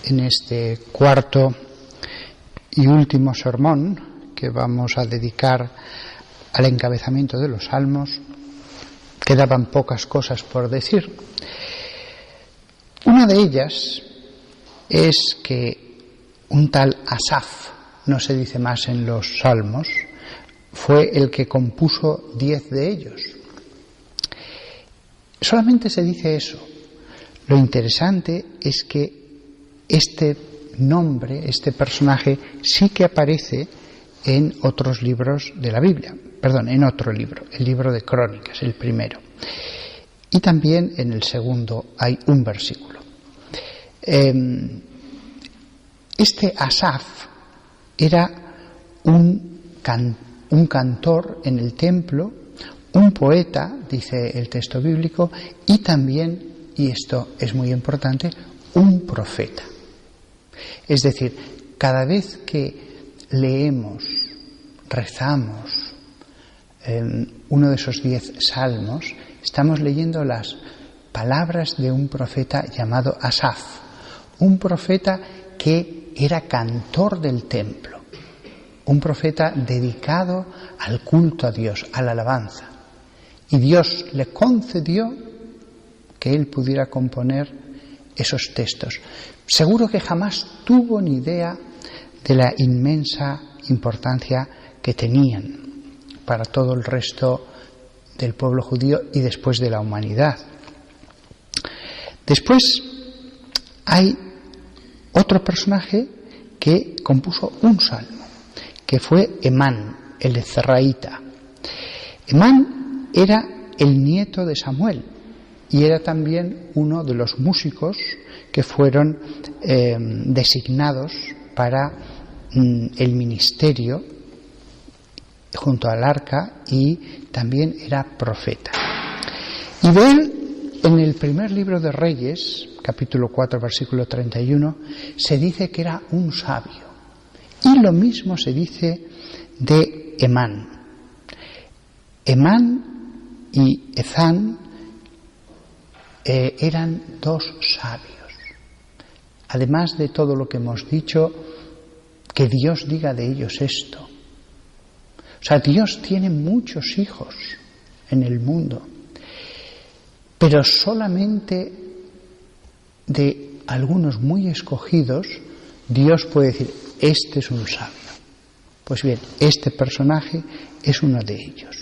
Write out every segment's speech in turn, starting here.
en este cuarto y último sermón que vamos a dedicar al encabezamiento de los Salmos. Quedaban pocas cosas por decir. Una de ellas es que un tal Asaf, no se dice más en los Salmos, fue el que compuso 10 de ellos. Solamente se dice eso. Lo interesante es que este nombre, este personaje, sí que aparece en otros libros de la Biblia. Perdón, en otro libro, el libro de Crónicas, el primero. Y también en el segundo hay un versículo. Este Asaf era un cantor en el templo, un poeta, dice el texto bíblico, y también, y esto es muy importante, un profeta. Es decir, cada vez que leemos, rezamos uno de esos 10 salmos, estamos leyendo las palabras de un profeta llamado Asaf, un profeta que era cantor del templo, un profeta dedicado al culto a Dios, a la alabanza. Y Dios le concedió que él pudiera componer esos textos. Seguro que jamás tuvo ni idea de la inmensa importancia que tenían para todo el resto del pueblo judío y después de la humanidad. Después hay otro personaje que compuso un salmo, que fue Emán, el ezraíta. Emán era el nieto de Samuel y era también uno de los músicos que fueron designados para el ministerio junto al arca, y también era profeta. Y de él, en el primer libro de Reyes, capítulo 4, versículo 31, se dice que era un sabio. Y lo mismo se dice de Emán. Emán y Ezán eran 2 sabios. Además de todo lo que hemos dicho, que Dios diga de ellos esto. O sea, Dios tiene muchos hijos en el mundo, pero solamente de algunos muy escogidos Dios puede decir, este es un sabio. Pues bien, este personaje es uno de ellos.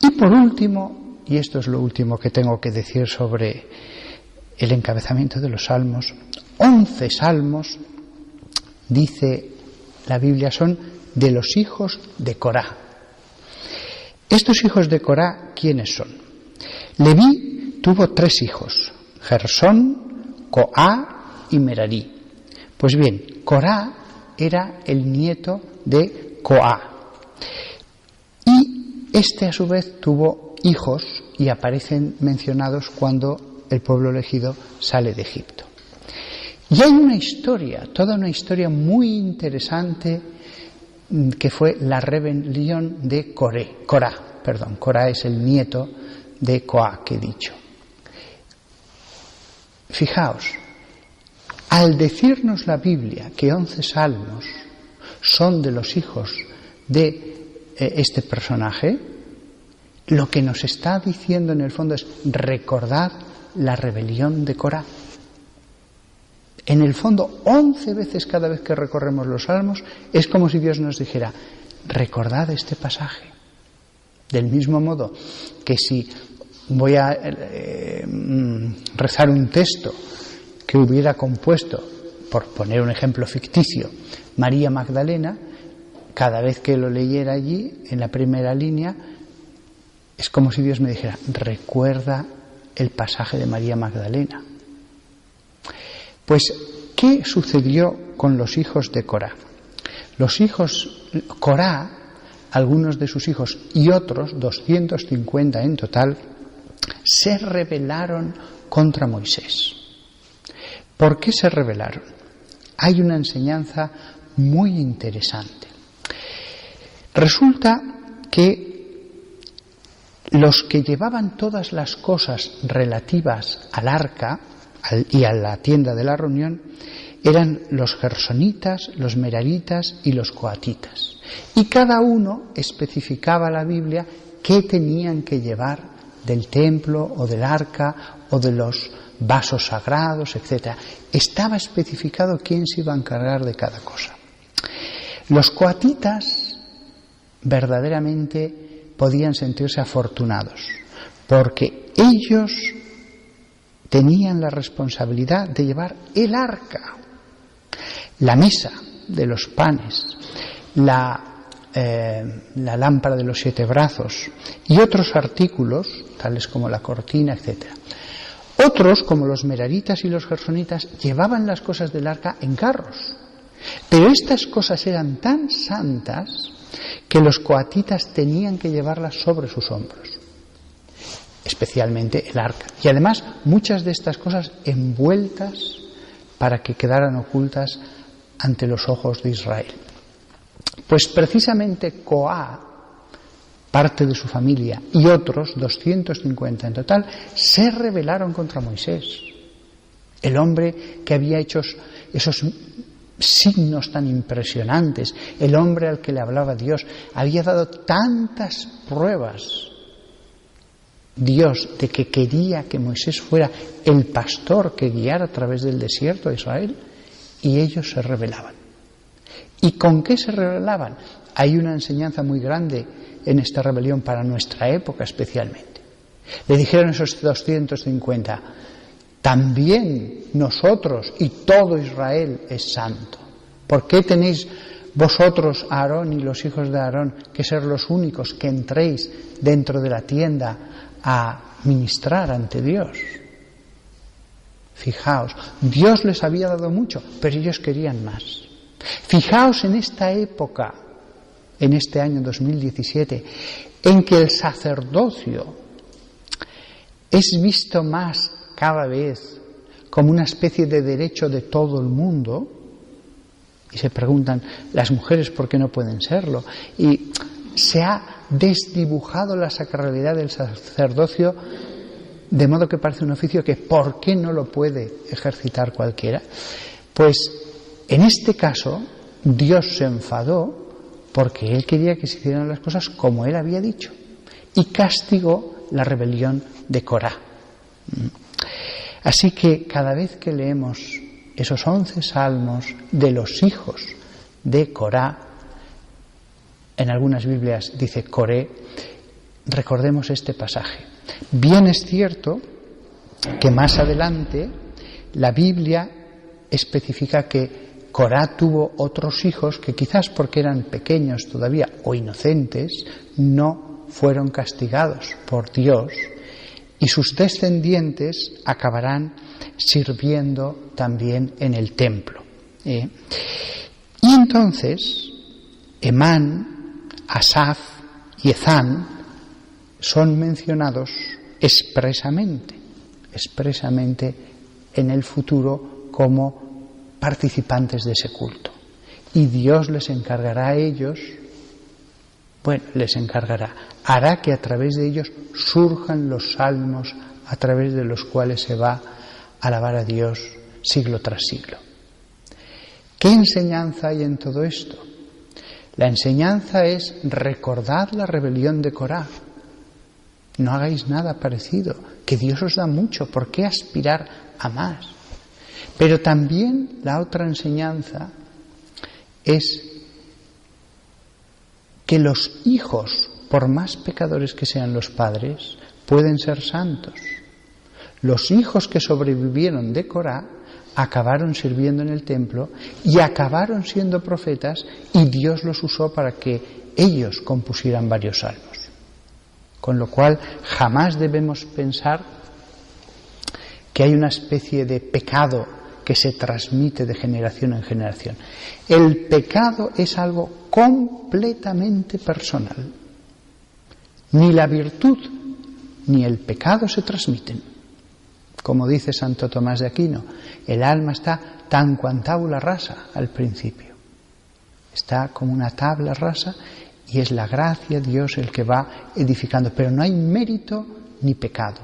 Y por último, y esto es lo último que tengo que decir sobre el encabezamiento de los salmos, 11 salmos, dice la Biblia, son de los hijos de Corá. Estos hijos de Corá, ¿quiénes son? Leví tuvo 3 hijos, Gersón, Coá y Merarí. Pues bien, Corá era el nieto de Coá. Y este a su vez tuvo hijos y aparecen mencionados cuando el pueblo elegido sale de Egipto. Y hay una historia, toda una historia muy interesante, que fue la rebelión de Corá. Corá es el nieto de Coá que he dicho. Fijaos, al decirnos la Biblia que 11 salmos son de los hijos de este personaje, lo que nos está diciendo en el fondo es recordad la rebelión de Corá. En el fondo, 11 veces cada vez que recorremos los salmos, es como si Dios nos dijera, recordad este pasaje. Del mismo modo que si voy a rezar un texto que hubiera compuesto, por poner un ejemplo ficticio, María Magdalena, cada vez que lo leyera allí, en la primera línea, es como si Dios me dijera, recuerda el pasaje de María Magdalena. Pues, ¿qué sucedió con los hijos de Corá? Los hijos, Corá, algunos de sus hijos y otros, 250 en total, se rebelaron contra Moisés. ¿Por qué se rebelaron? Hay una enseñanza muy interesante. Resulta que los que llevaban todas las cosas relativas al arca y a la tienda de la reunión eran los gersonitas, los meraritas y los coatitas. Y cada uno especificaba la Biblia qué tenían que llevar del templo o del arca o de los vasos sagrados, etc. Estaba especificado quién se iba a encargar de cada cosa. Los coatitas verdaderamente podían sentirse afortunados, porque ellos tenían la responsabilidad de llevar el arca, la mesa de los panes, la lámpara de los 7 brazos y otros artículos, tales como la cortina, etc. Otros, como los meraritas y los gersonitas, llevaban las cosas del arca en carros. Pero estas cosas eran tan santas que los coatitas tenían que llevarlas sobre sus hombros, especialmente el arca. Y además muchas de estas cosas envueltas para que quedaran ocultas ante los ojos de Israel. Pues precisamente Coá, parte de su familia, y otros, 250 en total, se rebelaron contra Moisés, el hombre que había hecho esos signos tan impresionantes, el hombre al que le hablaba Dios, había dado tantas pruebas Dios de que quería que Moisés fuera el pastor que guiara a través del desierto a Israel, y ellos se rebelaban. ¿Y con qué se rebelaban? Hay una enseñanza muy grande en esta rebelión para nuestra época especialmente. Le dijeron esos 250, también nosotros y todo Israel es santo. ¿Por qué tenéis vosotros, Aarón y los hijos de Aarón, que ser los únicos que entréis dentro de la tienda a ministrar ante Dios? Fijaos, Dios les había dado mucho, pero ellos querían más. Fijaos en esta época, en este año 2017, en que el sacerdocio es visto más cada vez como una especie de derecho de todo el mundo, y se preguntan las mujeres por qué no pueden serlo, y se ha desdibujado la sacralidad del sacerdocio de modo que parece un oficio que ¿por qué no lo puede ejercitar cualquiera? Pues en este caso Dios se enfadó porque Él quería que se hicieran las cosas como Él había dicho, y castigó la rebelión de Corá. Así que cada vez que leemos esos 11 salmos de los hijos de Corá, en algunas Biblias dice Coré, recordemos este pasaje. Bien es cierto que más adelante la Biblia especifica que Corá tuvo otros hijos que quizás porque eran pequeños todavía o inocentes no fueron castigados por Dios, y sus descendientes acabarán sirviendo también en el templo. Y entonces Emán, Asaf y Ezán son mencionados expresamente en el futuro como participantes de ese culto. Y Dios les encargará a ellos, hará que a través de ellos surjan los salmos a través de los cuales se va a alabar a Dios siglo tras siglo. ¿Qué enseñanza hay en todo esto? La enseñanza es recordad la rebelión de Corá. No hagáis nada parecido, que Dios os da mucho, ¿por qué aspirar a más? Pero también la otra enseñanza es que los hijos, por más pecadores que sean los padres, pueden ser santos. Los hijos que sobrevivieron de Corá acabaron sirviendo en el templo y acabaron siendo profetas, y Dios los usó para que ellos compusieran varios salmos. Con lo cual jamás debemos pensar que hay una especie de pecado que se transmite de generación en generación. El pecado es algo completamente personal. Ni la virtud ni el pecado se transmiten. Como dice Santo Tomás de Aquino, el alma está tan cuan tabula rasa al principio. Está como una tabla rasa y es la gracia de Dios el que va edificando. Pero no hay mérito ni pecado.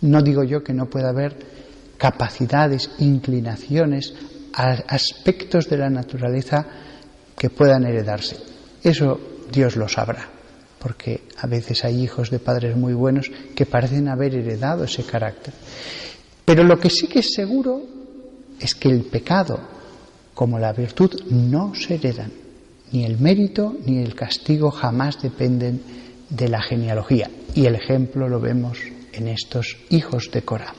No digo yo que no pueda haber capacidades, inclinaciones, aspectos de la naturaleza que puedan heredarse. Eso Dios lo sabrá, porque a veces hay hijos de padres muy buenos que parecen haber heredado ese carácter. Pero lo que sí que es seguro es que el pecado, como la virtud, no se heredan. Ni el mérito ni el castigo jamás dependen de la genealogía. Y el ejemplo lo vemos en estos hijos de Corá.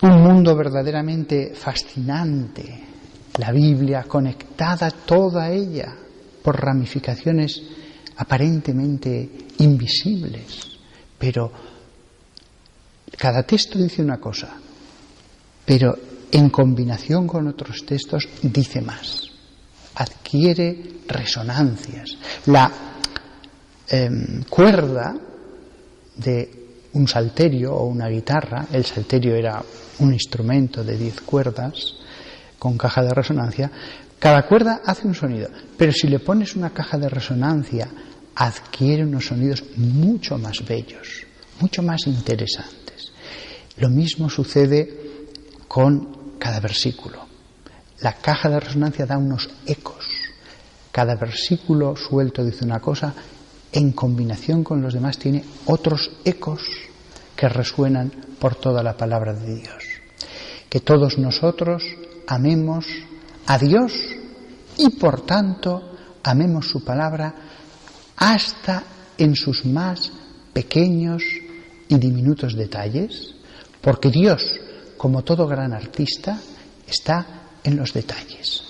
Un mundo verdaderamente fascinante, la Biblia conectada toda ella por ramificaciones aparentemente invisibles, pero cada texto dice una cosa, pero en combinación con otros textos dice más, adquiere resonancias. La cuerda de un salterio o una guitarra, el salterio era un instrumento de 10 cuerdas con caja de resonancia, cada cuerda hace un sonido, pero si le pones una caja de resonancia adquiere unos sonidos mucho más bellos, mucho más interesantes. Lo mismo sucede con cada versículo. La caja de resonancia da unos ecos. Cada versículo suelto dice una cosa, en combinación con los demás tiene otros ecos que resuenan por toda la palabra de Dios. Que todos nosotros amemos a Dios y por tanto amemos su palabra hasta en sus más pequeños y diminutos detalles, porque Dios, como todo gran artista, está en los detalles.